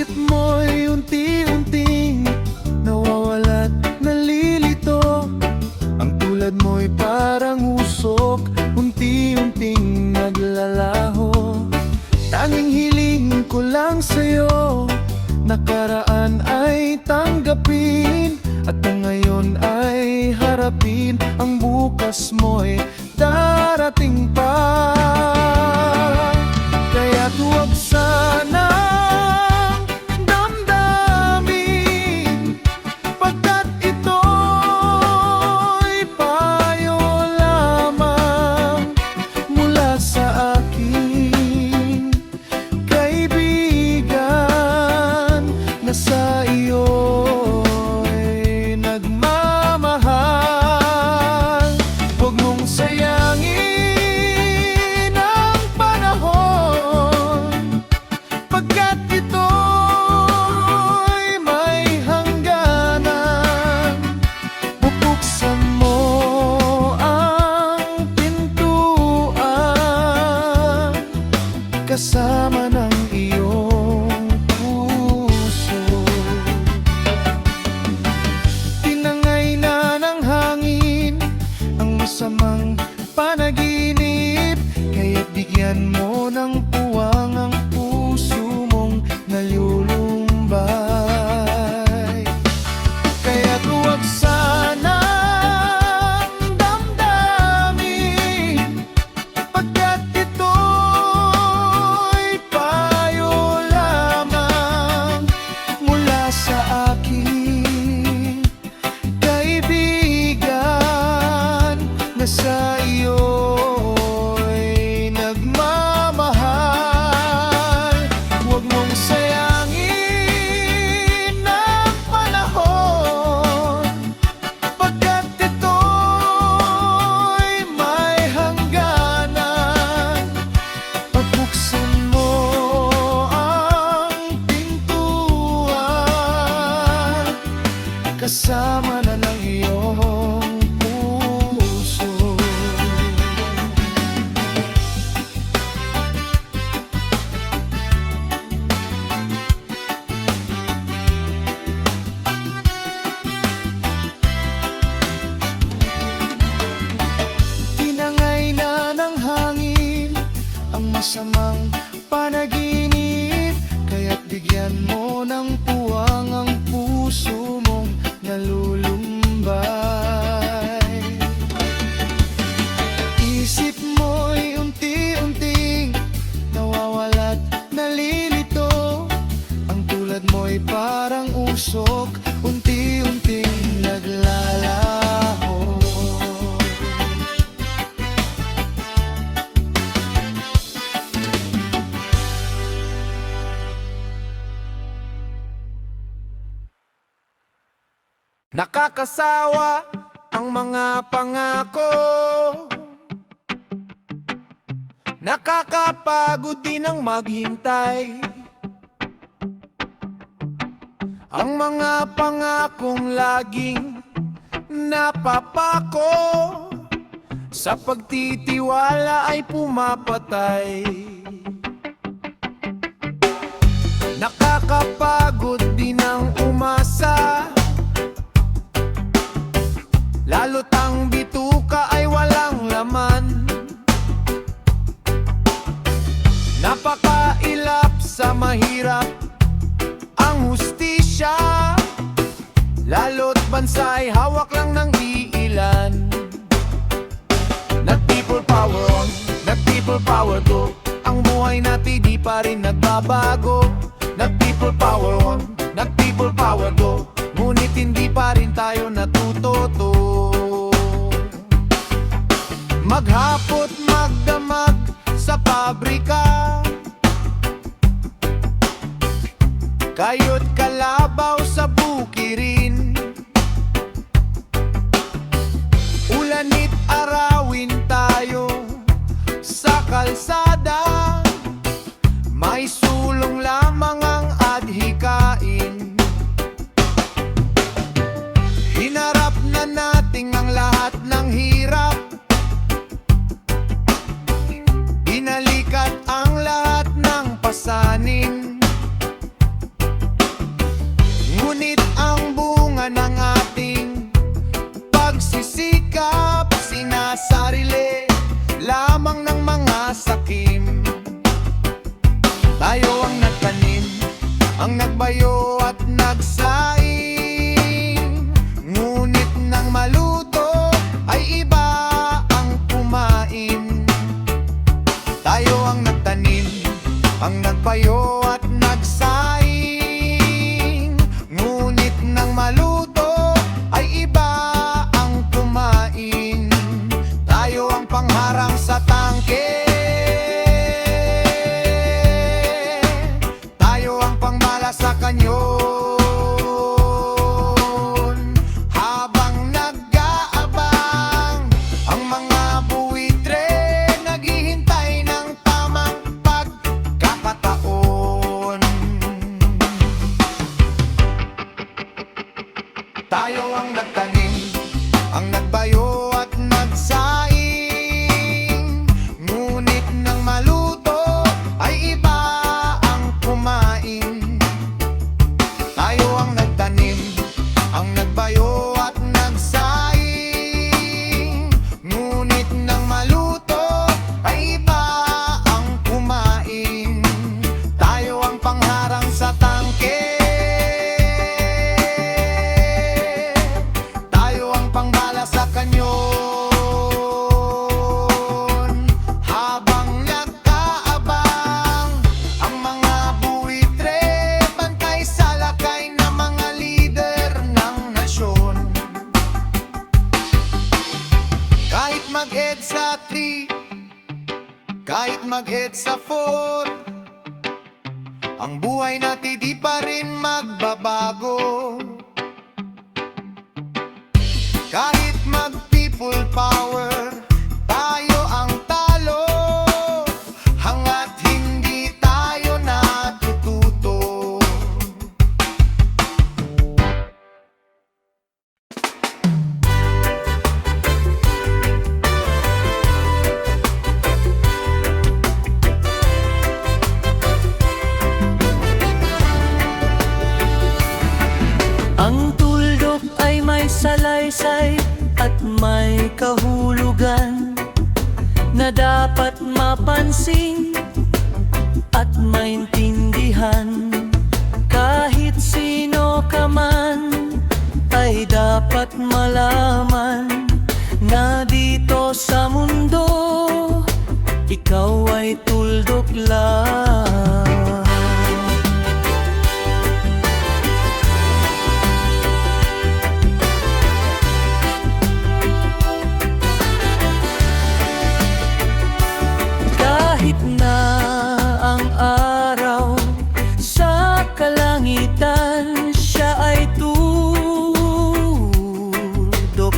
Isip mo'y unti-unting nawawala't nalilito. Ang tulad mo'y parang usok, unti-unting naglalaho. Tanging hiling ko lang sa'yo, nakaraan ay tanggapin, at ang ngayon ay harapin. Ang bukas mo'y darating pa. Kaya't huwag sanang damdamin, pagkat ito'y payo lamang mula sa aking kaibigan na sa iyo'y nagmamahal. Huwag mong sayangin ang panahon, pagkat ito'y may hangganan. Bubuksan mo ang pintuan kasama ng iyong puso. Tinangay na ng hangin ang masamang panaginip, kaya't bigyan mo ng puwang ang puso mong nalulumbay. Kaya't huwag sanang damdamin, pagkat ito'y payo lamang mula sa aking kaibigan na sa iyo'y nagmamahal. Huwag mong sayangin ang panahon, pagkat ito'y may hangganan. Pagbuksan mo ang pintuan kasama na ng iyong puso. Tinangay na ng hangin ang masamang panaginip, kaya't bigyan mo ng puwang ang puso mong nalulumbay. Isip mo'y unti-unting nawawala't nalilito. Ang tulad mo'y parang usok, unti-unting naglalaho. Nakakasawa ang mga pangako, nakakapagod din ang maghintay. Ang mga pangakong laging napapako, sa pagtitiwala ay pumapatay. Nakakapagod din ang umasa, lalo't ang bituka ay walang laman. Napakailap sa mahirap ang hustisya, lalo't bansa'y hawak lang ng iilan. Nag-people power on, nag-people power go, ang buhay natin di pa rin nagbabago. Nag-people power on, nag-people power go, ngunit hindi pa rin tayo natututo. Maghapot magdamag sa pabrika, kayo't kalabaw sa bukirin. Ulanit arawin tayo sa kalsada, may sulong lamang ang adhikain. Hinarap na natin ang lahat ng hirap, inalikat ang lahat ng pasanin. ang nagbayo at nagsaing. Ngunit nang maluto ay iba ang kumain. Tayo ang nagtanim, ang nagbayo at nagsaing. Ngunit nang maluto ay iba ang kumain. Tayo ang pangharang sa tangke, tayo ang pangbala sa kanyon. Habang nag-aabang ang mga buwitre, naghihintay ng tamang pagkakataon. Tayo ang nagtanim, ang nagbayo at nagsaing. Ngunit nang maluto ay iba ang kumain. Tayo ang nagtanim, ang nagbayo at nagsaing. Ngunit nang maluto ay iba ang kumain. Tayo ang pangharang sa tangke, tayo ang pangbala sa kanyon. Habang nagkaabang ang mga buwitre, bantay sa lakay na mga lider ng nasyon. Kahit mag-EDSA 3, kahit mag-EDSA 4, ang buhay natin di pa rin magbabago. Kahit mag-people power, tayo ang talo, hangga't hindi tayo natututo. Ang tuldok ay may salaysay at may kahulugan na dapat mapansin at maintindihan. Kahit sino ka man ay dapat malaman na dito sa mundo ikaw ay tuldok lang. Kahit na ang araw sa kalangitan, siya ay tuldok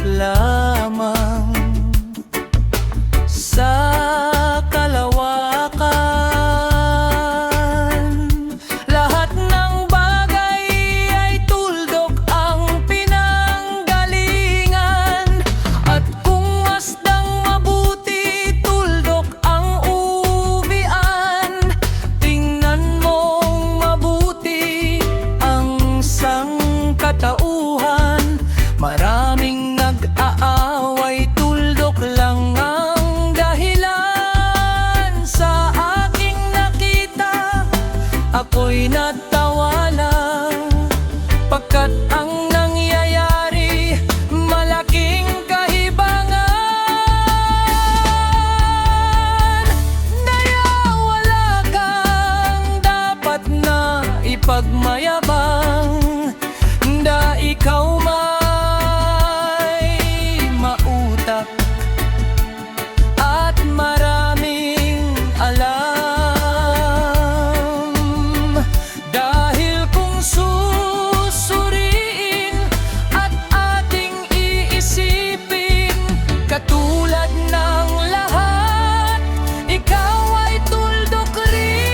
lamang. Sa kalawakan, lahat ng bagay ay tuldok ang pinanggalingan. At kung masdang mabuti, tuldok ang uwian. Tingnan mong mabuti ang sangkatauhan. Maraming nag-aaway, tuldok lang ang dahilan. Sa aking nakita, ako'y natawa lang, pagkat ang nangyayari malaking kahibangan. Kaya wala kang dapat na ipagmayabang, da ikaw may mautak at maraming alam. Dahil kung susuriin at ating iisipin, katulad ng lahat, ikaw ay tuldok rin.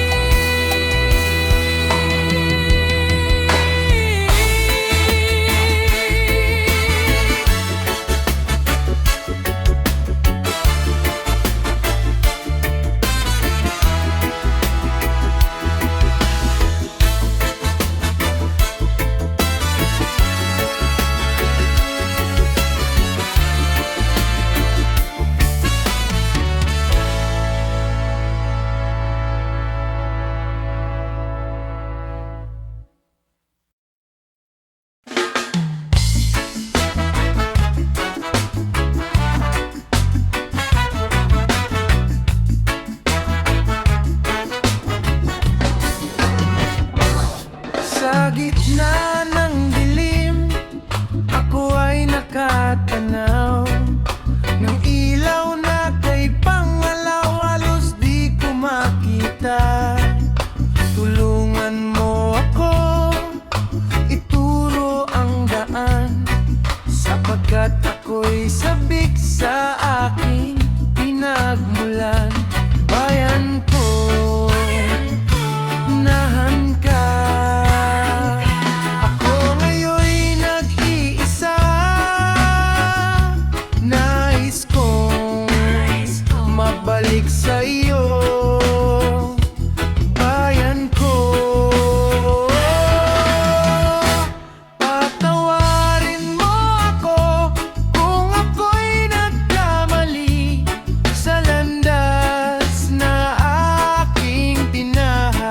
Sa gitna ng dilim, ako ay nakatanaw ng ilaw na kay pangalaw, halos di ko makita. Tulungan mo ako, ituro ang daan, sapagkat ako'y sabik sa aking pinagmulan. Bayan ko, nahan ka. Ako ngayon'y nag-iisa, nais kong mabalik sa iyo. Bayan ko, patawarin mo ako kung ako'y nagkamali sa landas na aking tinahan.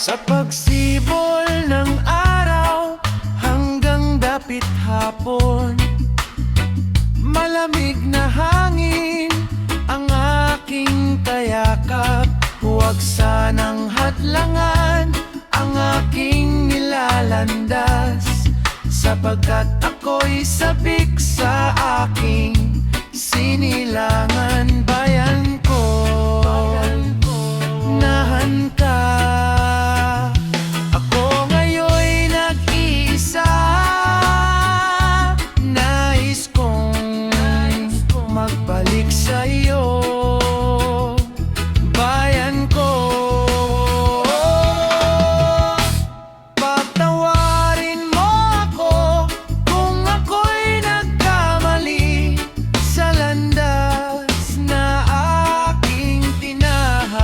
Sa pagsibol ng araw hanggang dapit hapon, malamig na hangin ang aking kayakap. Huwag sanang hadlangan ang aking nilalandas, sapagkat ako'y sabik sa aking sinilangan. Bayan ko, nahan ka. Ako ngayon'y nag-iisa, nais kong magbalik sa iyo. Bayan ko, patawarin mo ako kung ako'y nagkamali sa landas na aking tinahan.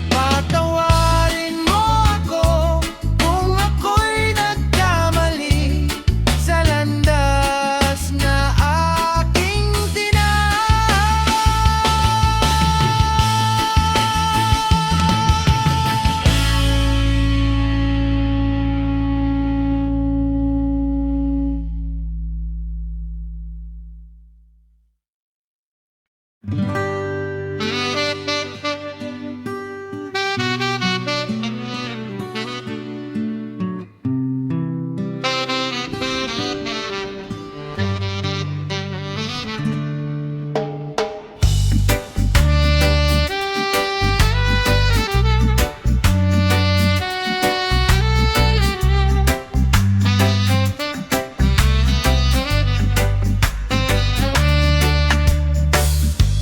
Patawarin mo ako kung ako'y nagkamali sa landas na aking tinahan.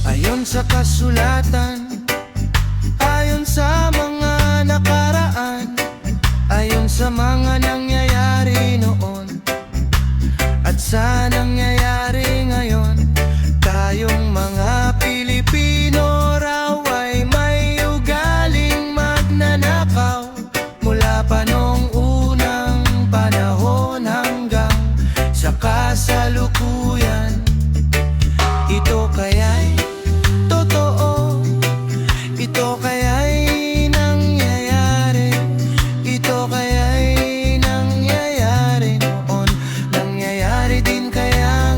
Ayon sa kasulatan, ayon sa mga nakaraan, ayon sa mga nangyayari noon at sa nangyayari ngayon, tayong mga Pilipino raw ay may ugaling magnanakaw mula pa noong unang panahon hanggang sa kasalukuyan. Ito kaya'y totoo, ito kaya'y nangyayari, ito kaya'y nangyayari noon, nangyayari din kaya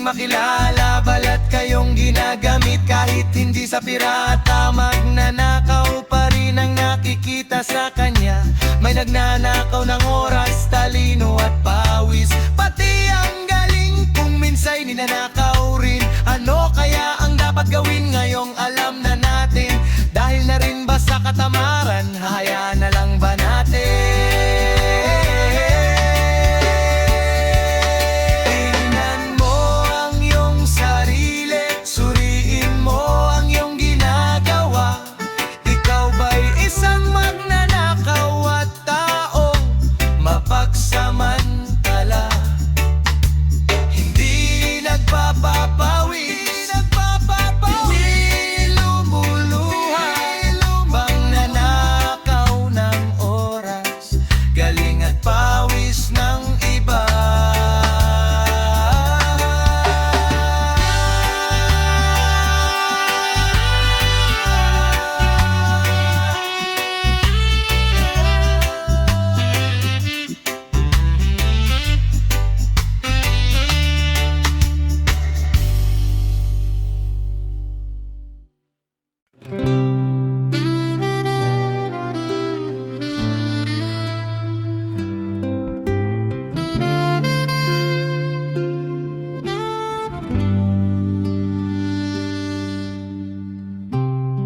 makilala, balat kayong ginagamit kahit hindi sa pirata. Magnanakaw pa rin ang nakikita sa kanya. May nagnanakaw ng oras, talino at pawis, pati ang galing kung minsay ninanakaw rin. Ano kaya ang dapat gawin ngayong alam na natin? Dahil na rin ba sa katamaran, hahayaan na lang ba natin? Tingnan mo ang iyong sarili, suriin mo ang iyong ginagawa. Ikaw ba'y isang magnanakaw at taong mapagsamantala? Hindi nagpapapawi, hindi lumuluha, bang nanakaw ng oras, galing at pawis ng iba.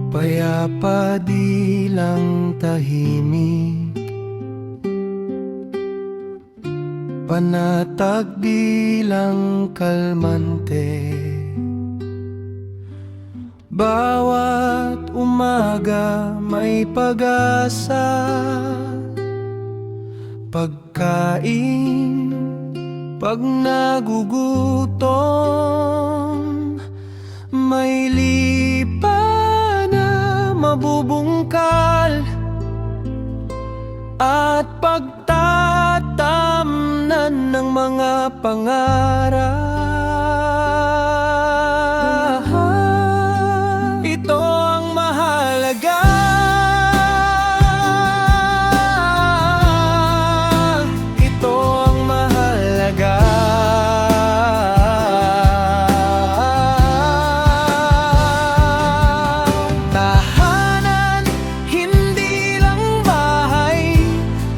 Payapa di lang tahimik, panatag di lang kalmante. Bawat umaga may pag-asa, pagkain pag nagugutom, may lipa na mabubungkal at pagtatamnan ng mga pangarap. Ito ang mahalaga. Ito ang mahalaga. Tahanan, hindi lang bahay.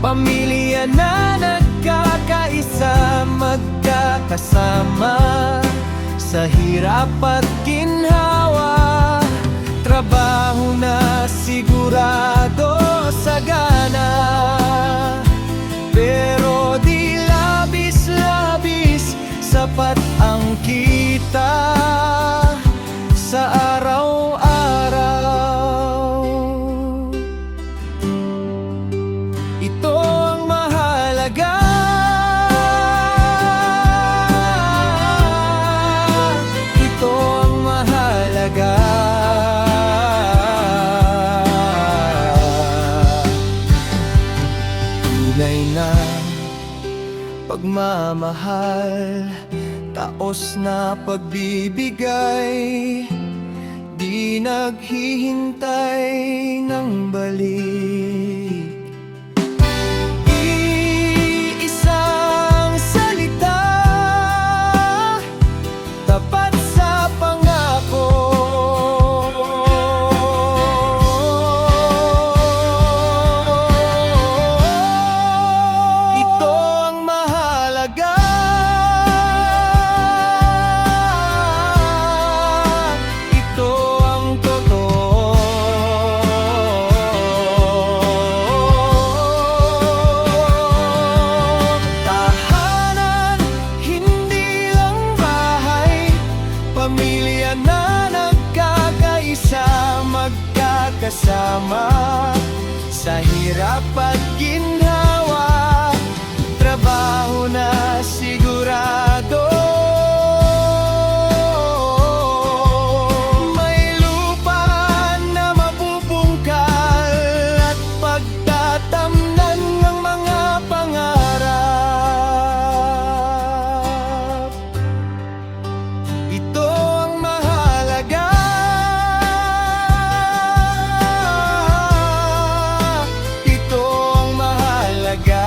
Pamilya na nagkakaisa, magkakasama sa hirap at ginhawa. Trabaho na sigurado sagana, pero di labis-labis sapat ang kita sa araw-araw. Ito ang mahalaga. Ito ang mahalaga. Tunay na pagmamahal, taos na pagbibigay, di naghihintay ng balik. Iisang salita, tapat sa pangako. Ito ang mahalaga. Ito ang totoo. Tahanan, hindi lang bahay. Pamilya na nagkakaisa, magkakasama sa hirap at ginhawa. Trabaho na sigurado, may lupa na mapupungkal at pagtatamnan ng mga pangarap. Ito ang mahalaga. Ito ang mahalaga.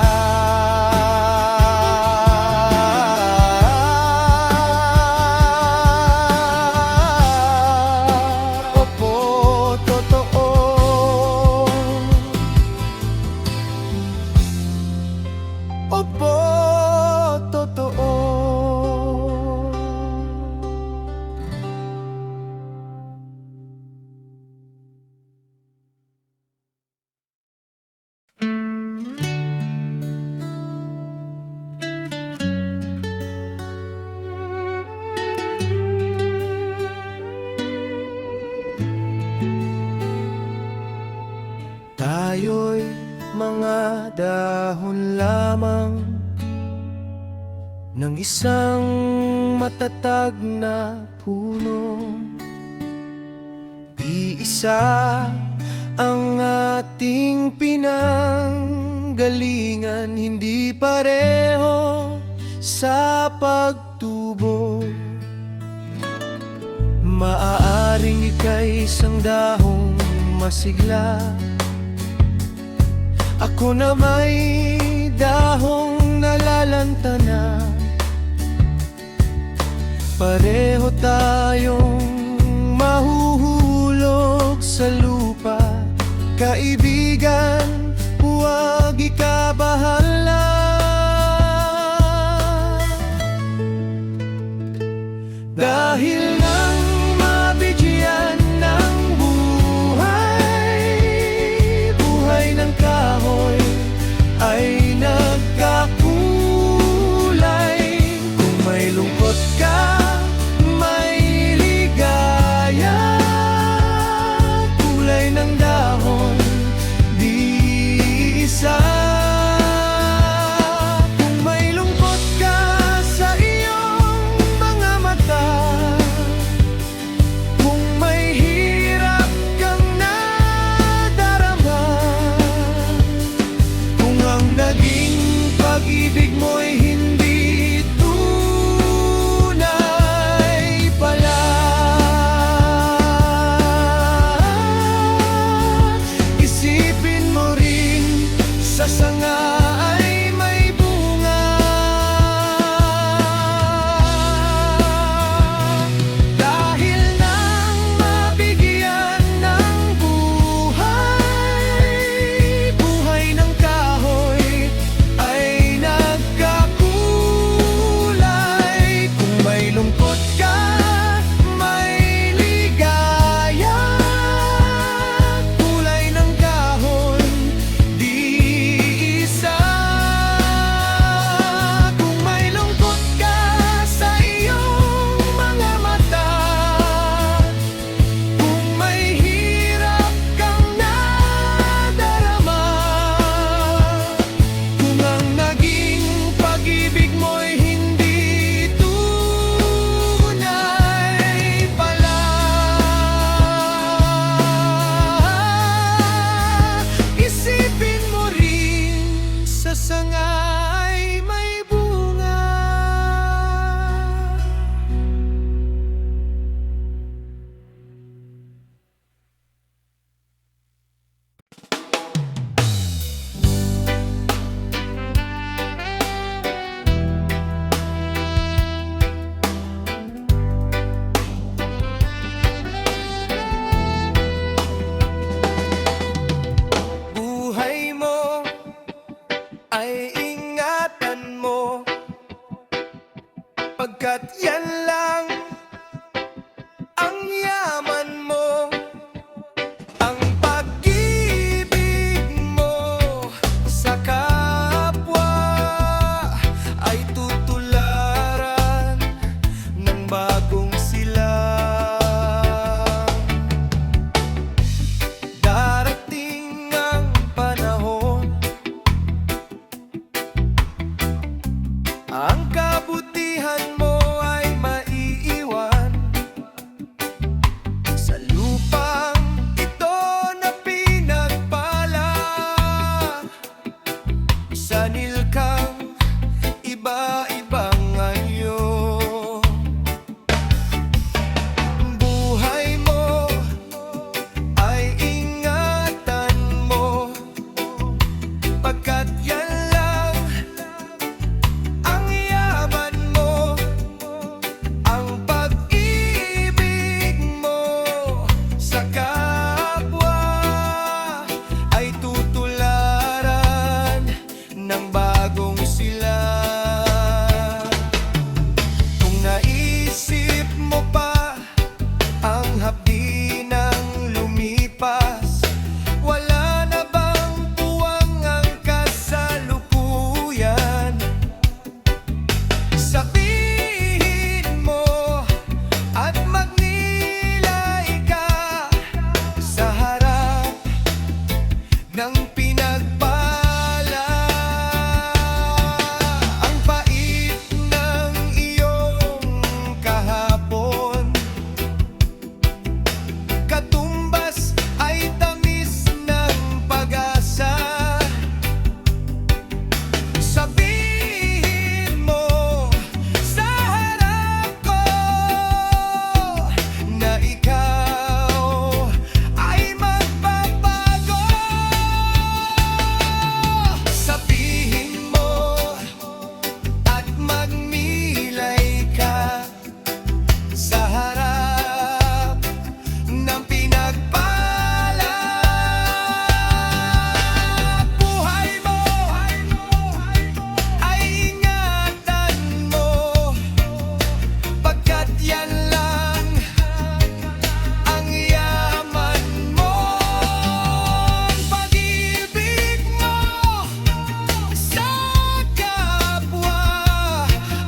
Tayo'y mga dahon lamang ng isang matatag na puno. Iisa ang ating pinanggalingan, hindi pareho sa pagtubo. Maaaring ika'y isang dahong masigla, ako na may dahong nalalantana. Pareho tayong mahuhulog sa lupa. Kaibigan, huwag ikabahala. Dahil nang mabigyan ng buhay, buhay ng kahoy ay nagkakulay. Kung may lungkot ka, may ligaya, kulay ng dahon, di isa. ng pinagpala. Ang pait ng iyong kahapon, katumbas ay tamis ng pag-asa. Sabihin mo sa harap ko na ikaw ay magbabago. Sabihin mo at magmilay ka sa harap ng pinagpala. Buhay mo ay ingatan mo, pagkat yan lang ang yaman mo. Pag-ibig mo sa kapwa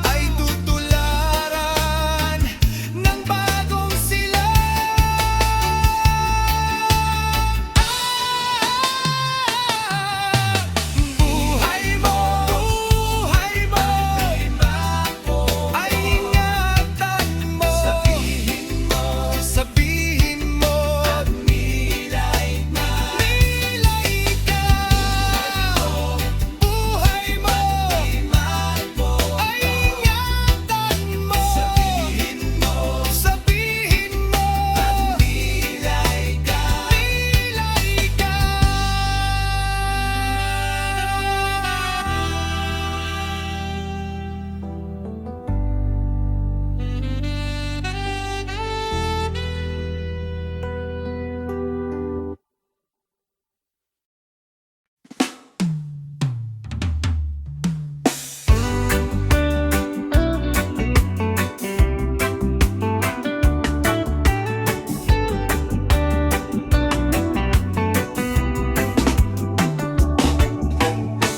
ay tutularan ng bagong buhay mo ay ingatan mo. Sabihin mo at milay ka. Buhay mo ay ingatan mo. Sabihin mo at milay ka.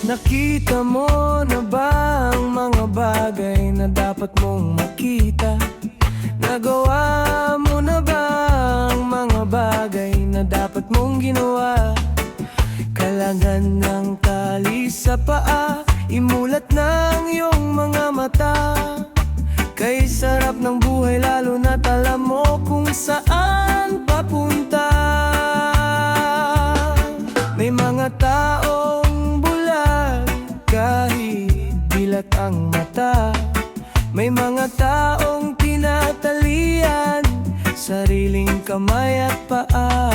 Nakita mo na ba ang mga bagay na dapat mong makita? Nagawa mo na ba ang mga bagay na dapat mong ginawa? Kalangan ng tali sa paa, imulat ng iyong mga mata. Kay sarap ng buhay lalo na't alam mo kung saan papunta. May mga taong bulag kahit dilat ang mata. May mga taong tinatalian sariling kamay at paa.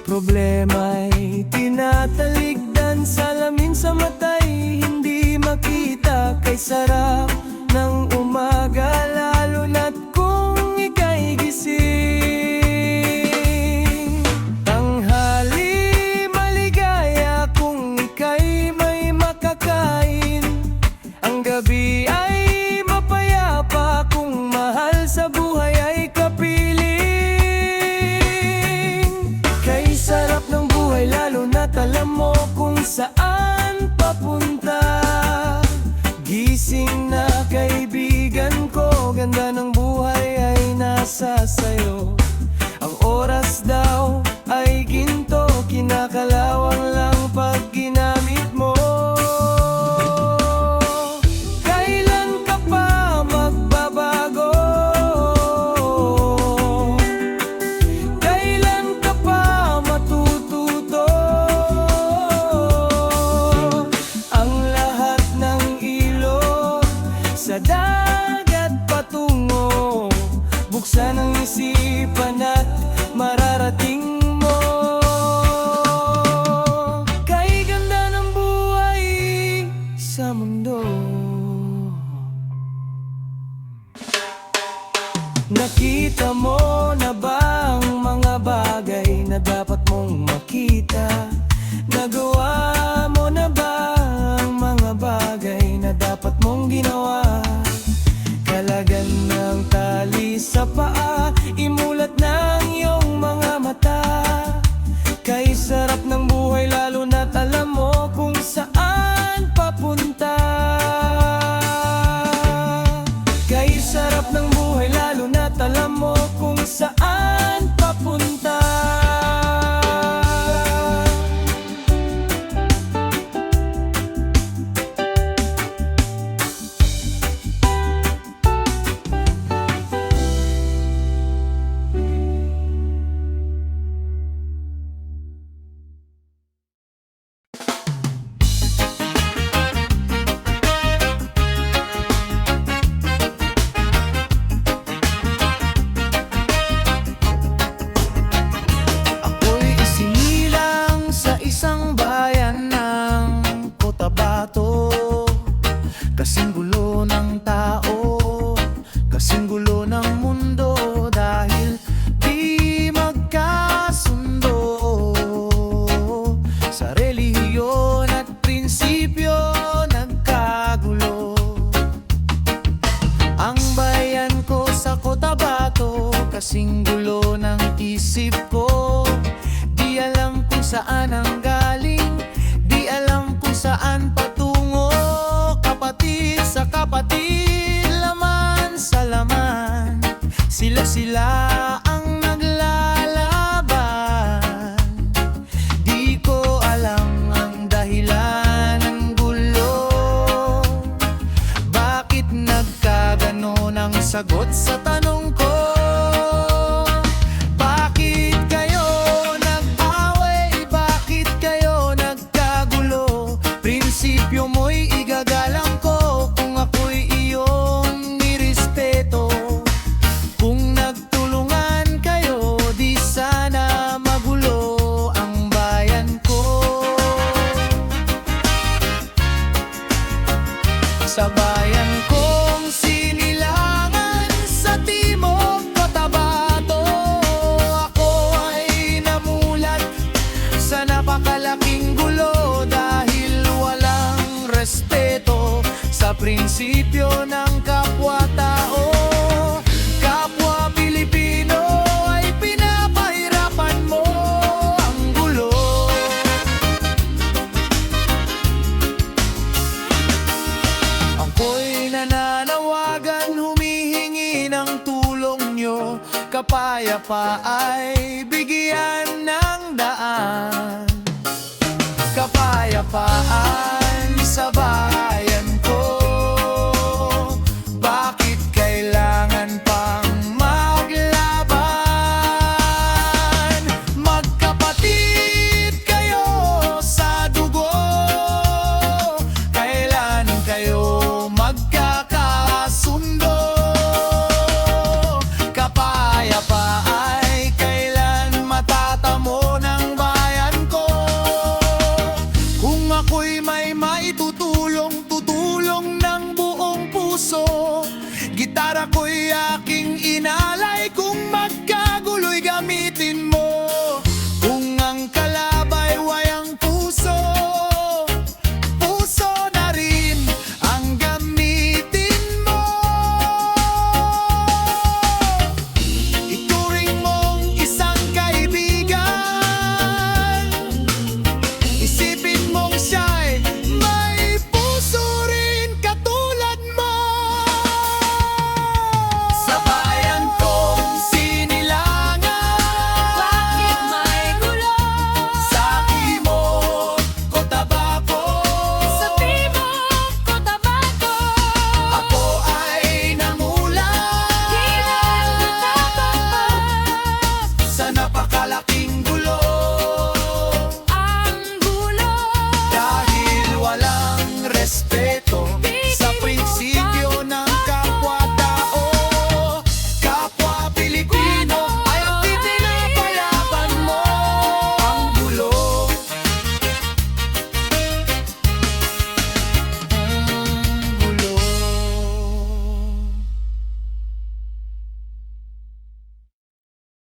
Problema'y tinataligdan, salamin sa mata'y hindi makita. Kay sarap ng umaga lalo na't kung ika'y gising. Tanghali maligaya kung ika'y may makakain. Ang gabi ay mapayapa kung mahal sa buhay ay kapiling. Kay sarap ng buhay lalo na't alam mo kung saan papunta. Gising na kaibigan ko, ganda ng buhay ay nasa sayo. Ang oras daw ay ginto, kinakalawang lang pag ginamit mo. Kailan ka pa magbabago? Kailan ka pa matututo? Ang lahat ng ilog sa dagat patungo, buksan ang isipan at mararating mo. Kay ganda ng buhay sa mundo. Nakita mo na ba ang mga bagay na dapat mong makita? Nagawa mo na ba ang mga bagay na dapat mong ginawa? Kalagan ng tali sa paa, imulat ng iyong mga mata. Kay sarap ng buhay lalo na't alam mo kung saan papunta. Kay sarap ng buhay lalo na't alam mo kung saan papunta. saan ang galing, di alam kung saan patungo. Kapatid sa kapatid, laman sa laman, sila ang naglalaban. Di ko alam ang dahilan ng gulo, bakit nagkaganon ang sagot sa tanong ko. Bakit kayo nag-away? Bakit kayo nagkagulo? Prinsipyo mo'y igagalang ko kung ako'y iyong nirespeto. Kung nagtulungan kayo, di sana magulo ang bayan ko. Sa bayan kong sinilangan sa timog Cotabato, ako ay namulat sa napakalaking gulo dahil walang respeto sa prinsipyo ng kapwa-tao. Kapwa Pilipino ay pinapahirapan mo ang gulo. Ako'y nananawagan, humihingi ng tulong nyo. Kapayapa ay bigyan